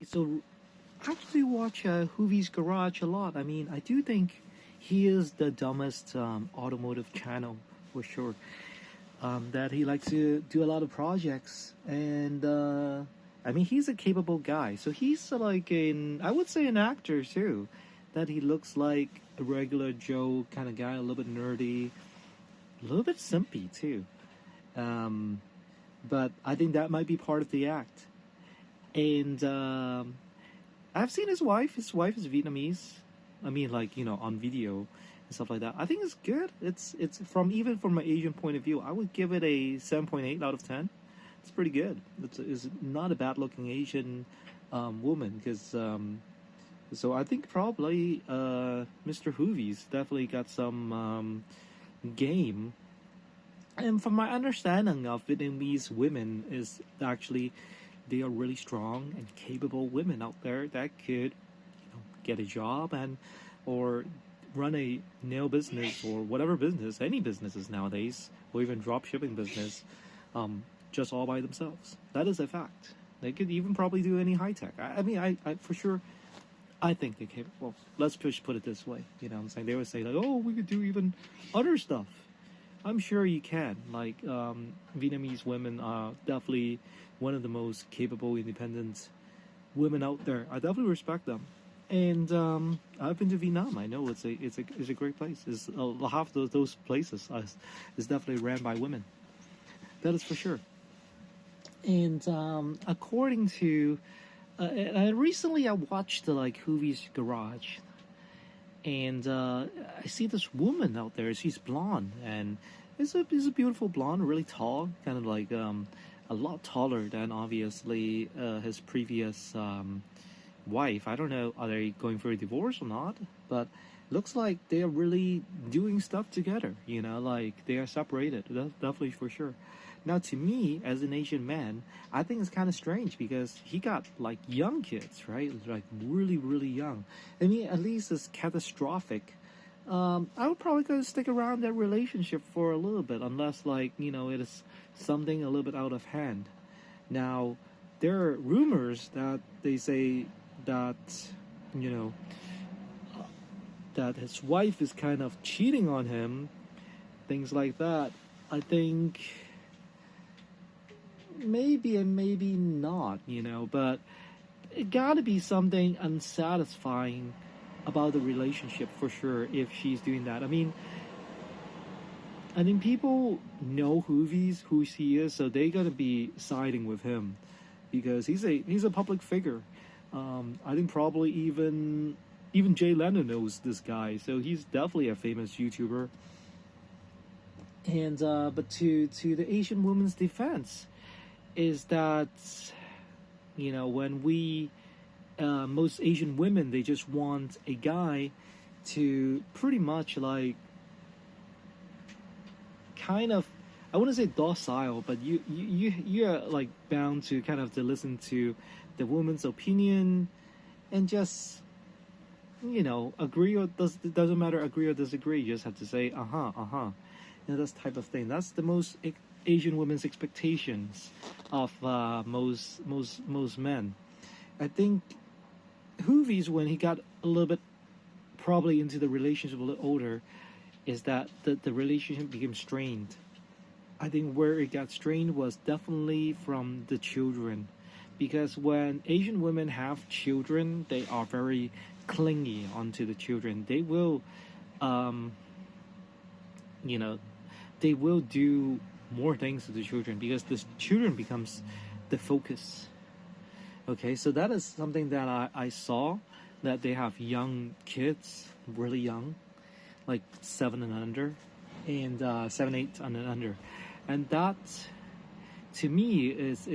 So I actually watch Hoovies Garage a lot. I mean, I do think he is the dumbest automotive channel for sure. That he likes to do a lot of projects, and I mean, he's a capable guy. So he's like I would say, an actor too. That he looks like a regular Joe kind of guy, a little bit nerdy, a little bit simpy too. Um, but I think that might be part of the act. And I've seen his wife. His wife is Vietnamese. I mean, like, on video and stuff like that. I think it's good. It's from even from an Asian point of view, I would give it a 7.8 out of 10. It's pretty good. It's not a bad looking Asian woman because so I think probably Mr. Hoovies definitely got some game. And from my understanding of Vietnamese women is actually they are really strong and capable women out there that could get a job and or run a nail business or whatever business, any businesses nowadays, or even drop shipping business, just all by themselves. That is a fact. They could even probably do any high tech. I mean, I for sure, I think they can. Well, let's just put it this way. You know what I'm saying? They would say, like, oh, we could do even other stuff. I'm sure you can. Like, Vietnamese women are definitely one of the most capable, independent women out there. I definitely respect them. And I've been to Vietnam. I know it's a great place. It's half those places is definitely ran by women. That is for sure. And according to, recently I watched the like Hoovies Garage, and I see this woman out there. She's blonde, and is a beautiful blonde, really tall, kind of like a lot taller than obviously his previous wife. I don't know, are they going for a divorce or not? But looks like they are really doing stuff together. Like they are separated. That's definitely for sure. Now, to me, as an Asian man, I think it's kind of strange because he got like young kids, right? Like really, really young. I mean, at least it's catastrophic. I would probably go stick around that relationship for a little bit, unless like it is something a little bit out of hand. Now, there are rumors that they say that you know that his wife is kind of cheating on him, things like that. I think maybe and maybe not, but it gotta be something unsatisfying about the relationship for sure if she's doing that. I think people know who he is, so they gotta be siding with him because he's a public figure. I think probably even Jay Leno knows this guy, so he's definitely a famous YouTuber. And but to the Asian woman's defense, is that when we most Asian women, they just want a guy to pretty much like kind of, I wouldn't say docile, but you're like bound to kind of to listen to the woman's opinion and just agree or it doesn't matter, agree or disagree, you just have to say uh-huh. This type of thing. That's the most Asian women's expectations of most men. I think Hoovies, when he got a little bit probably into the relationship a little older, is that the relationship became strained. I think where it got strained was definitely from the children, because when Asian women have children, they are very clingy onto the children. They will, um, you know, they will do more things to the children because the children becomes the focus. Okay, so that is something that I saw, that they have young kids, really young, like 7 and under, and 7, 8 and under, and that to me is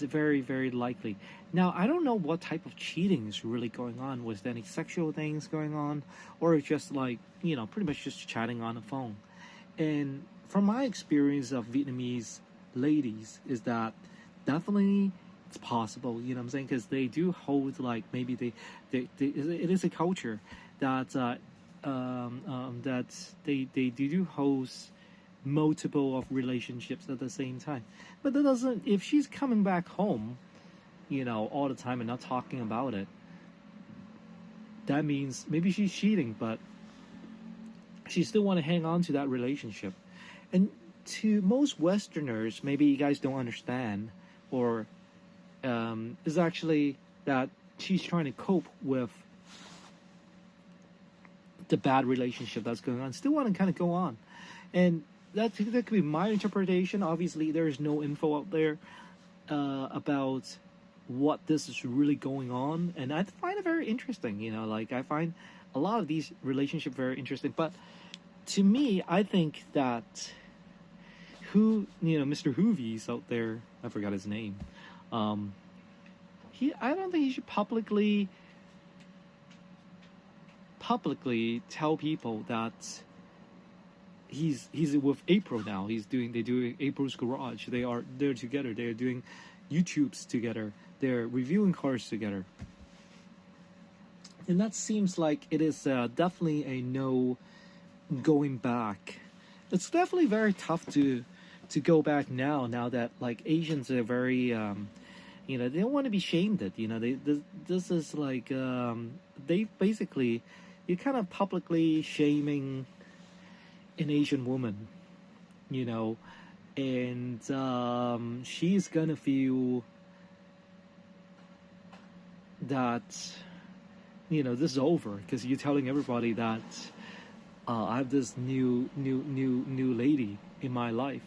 very, very likely. Now, I don't know what type of cheating is really going on. Was there any sexual things going on, or just like pretty much just chatting on the phone? And from my experience of Vietnamese ladies, is that definitely it's possible. You know what I'm saying? Because they do hold like maybe they it is a culture that that they do host multiple of relationships at the same time. But that doesn't. If she's coming back home, all the time and not talking about it, that means maybe she's cheating, but she still want to hang on to that relationship. And to most Westerners, maybe you guys don't understand, or is actually that she's trying to cope with the bad relationship that's going on. Still want to kind of go on, and that could be my interpretation. Obviously, there is no info out there about what this is really going on, and I find it very interesting. Like I find a lot of these relationships very interesting, but to me, I think that Mr. Hoovies out there, I forgot his name. I don't think he should publicly tell people that he's with April now. They're doing April's Garage. They're together. They're doing YouTubes together. They're reviewing cars together. And that seems like it is definitely a no going back. It's definitely very tough to go back now that like Asians are very they don't want to be shamed at. This is like they basically, you're kind of publicly shaming an Asian woman, and she's gonna feel that this is over because you're telling everybody that I have this new lady in my life.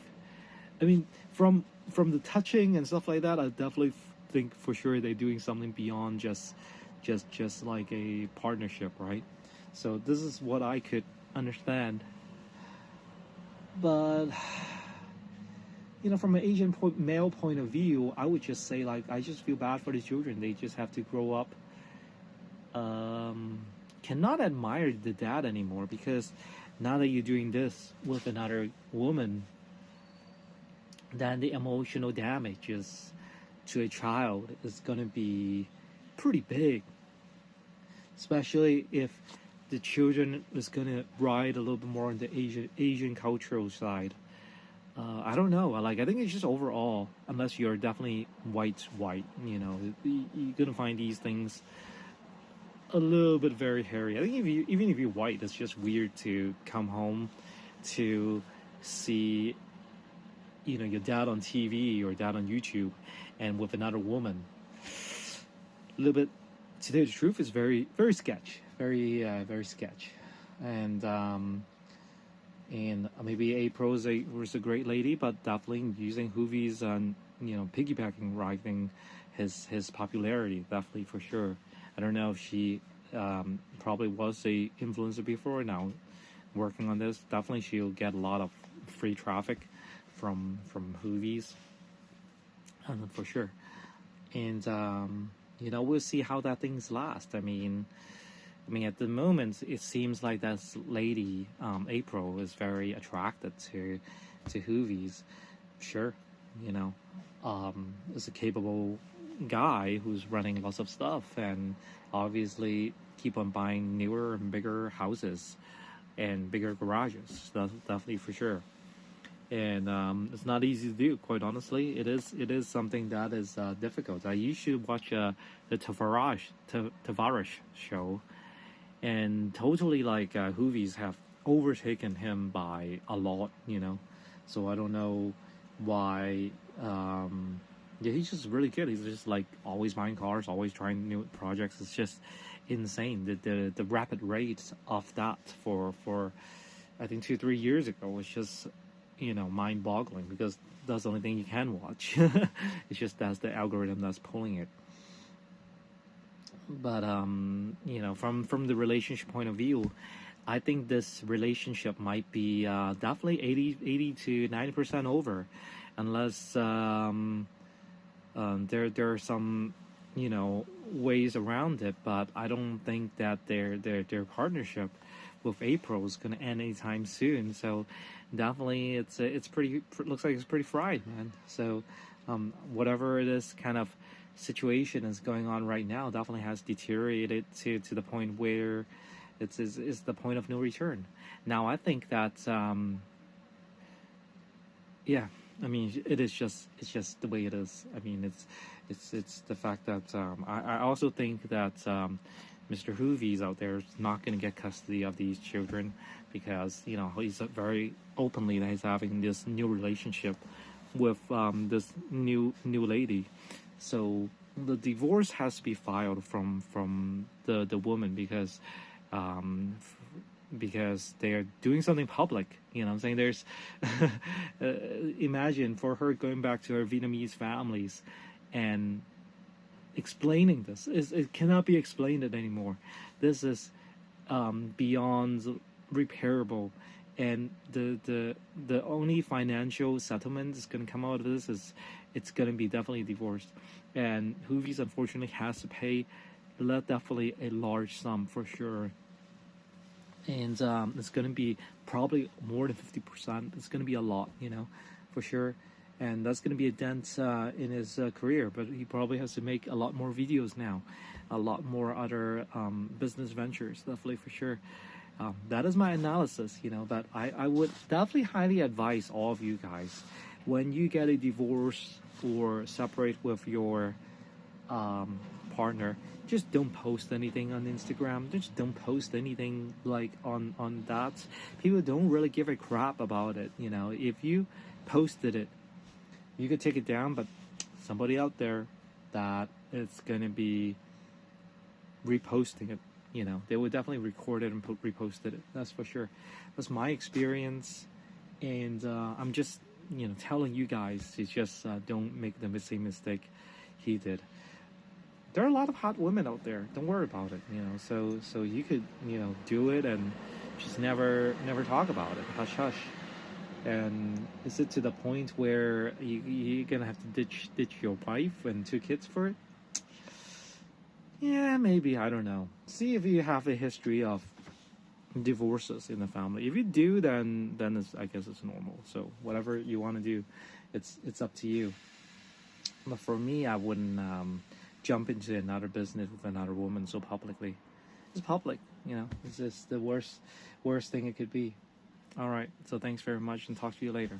I mean, from the touching and stuff like that, I definitely think for sure they're doing something beyond just like a partnership, right? So this is what I could understand. But from an Asian male point of view, I would just say, like, I just feel bad for the children. They just have to grow up. Cannot admire the dad anymore, because now that you're doing this with another woman, then the emotional damages to a child is going to be pretty big, especially if the children is going to ride a little bit more on the Asian cultural side. I don't know. Like, I think it's just overall, unless you're definitely white, you're going to find these things a little bit very hairy. I think even if you're white, it's just weird to come home to see, your dad on TV or dad on YouTube and with another woman. A little bit, to tell you the truth, is very, very sketch. Very sketch. And maybe April was a great lady, but definitely using Hoovies and, piggybacking, riding his popularity, definitely for sure. I don't know if she probably was a influencer before. Now working on this, definitely she'll get a lot of free traffic from Hoovies, for sure. And we'll see how that things last. I mean, at the moment, it seems like that lady, April, is very attracted to Hoovies. Sure, is a capable guy who's running lots of stuff, and obviously keep on buying newer and bigger houses and bigger garages. That's definitely for sure. And it's not easy to do, quite honestly. It is something that is difficult. You should watch the Tavares show, and totally like Hoovies have overtaken him by a lot. So I don't know why. Yeah, he's just really good. He's just like always buying cars, always trying new projects. It's just insane. The rapid rate of that for I think 2-3 years ago was just mind boggling, because that's the only thing you can watch. It's just that's the algorithm that's pulling it. But from the relationship point of view, I think this relationship might be definitely 80 to 90% over, unless there are some ways around it. But I don't think that their partnership with April is going to end anytime soon. So definitely it's pretty, looks like it's pretty fried, man. So whatever this kind of situation is going on right now definitely has deteriorated to the point where it's the point of no return. Now I think that yeah, I mean, it's just the way it is. I mean, It's the fact that I also think that Mr. Hoovies out there is not going to get custody of these children because he's very openly that he's having this new relationship with this new lady. So the divorce has to be filed from the woman um, because they are doing something public. I'm saying there's imagine for her going back to her Vietnamese families and explaining this. It cannot be explained anymore. This is beyond repairable, and the only financial settlement that's going to come out of this is it's going to be definitely divorced, and Hoovies unfortunately has to pay definitely a large sum for sure, and it's going to be probably more than 50%. It's going to be a lot, for sure. And that's going to be a dent in his career, but he probably has to make a lot more videos now, a lot more other business ventures, definitely for sure. That is my analysis, that I would definitely highly advise all of you guys, when you get a divorce or separate with your partner, just don't post anything on Instagram. Just don't post anything like on that. People don't really give a crap about it. If you posted it, you could take it down, but somebody out there that it's going to be reposting it, they would definitely record it and reposted it. That's for sure. That's my experience. And I'm just, telling you guys to just don't make the same mistake he did. There are a lot of hot women out there. Don't worry about it, so you could, do it and just never talk about it. Hush, hush. And is it to the point where you're gonna have to ditch your wife and 2 kids for it? Yeah, maybe. I don't know. See if you have a history of divorces in the family. If you do, then I guess it's normal. So whatever you want to do, it's up to you. But for me, I wouldn't jump into another business with another woman so publicly. It's public, It's just the worst thing it could be. All right, so thanks very much and talk to you later.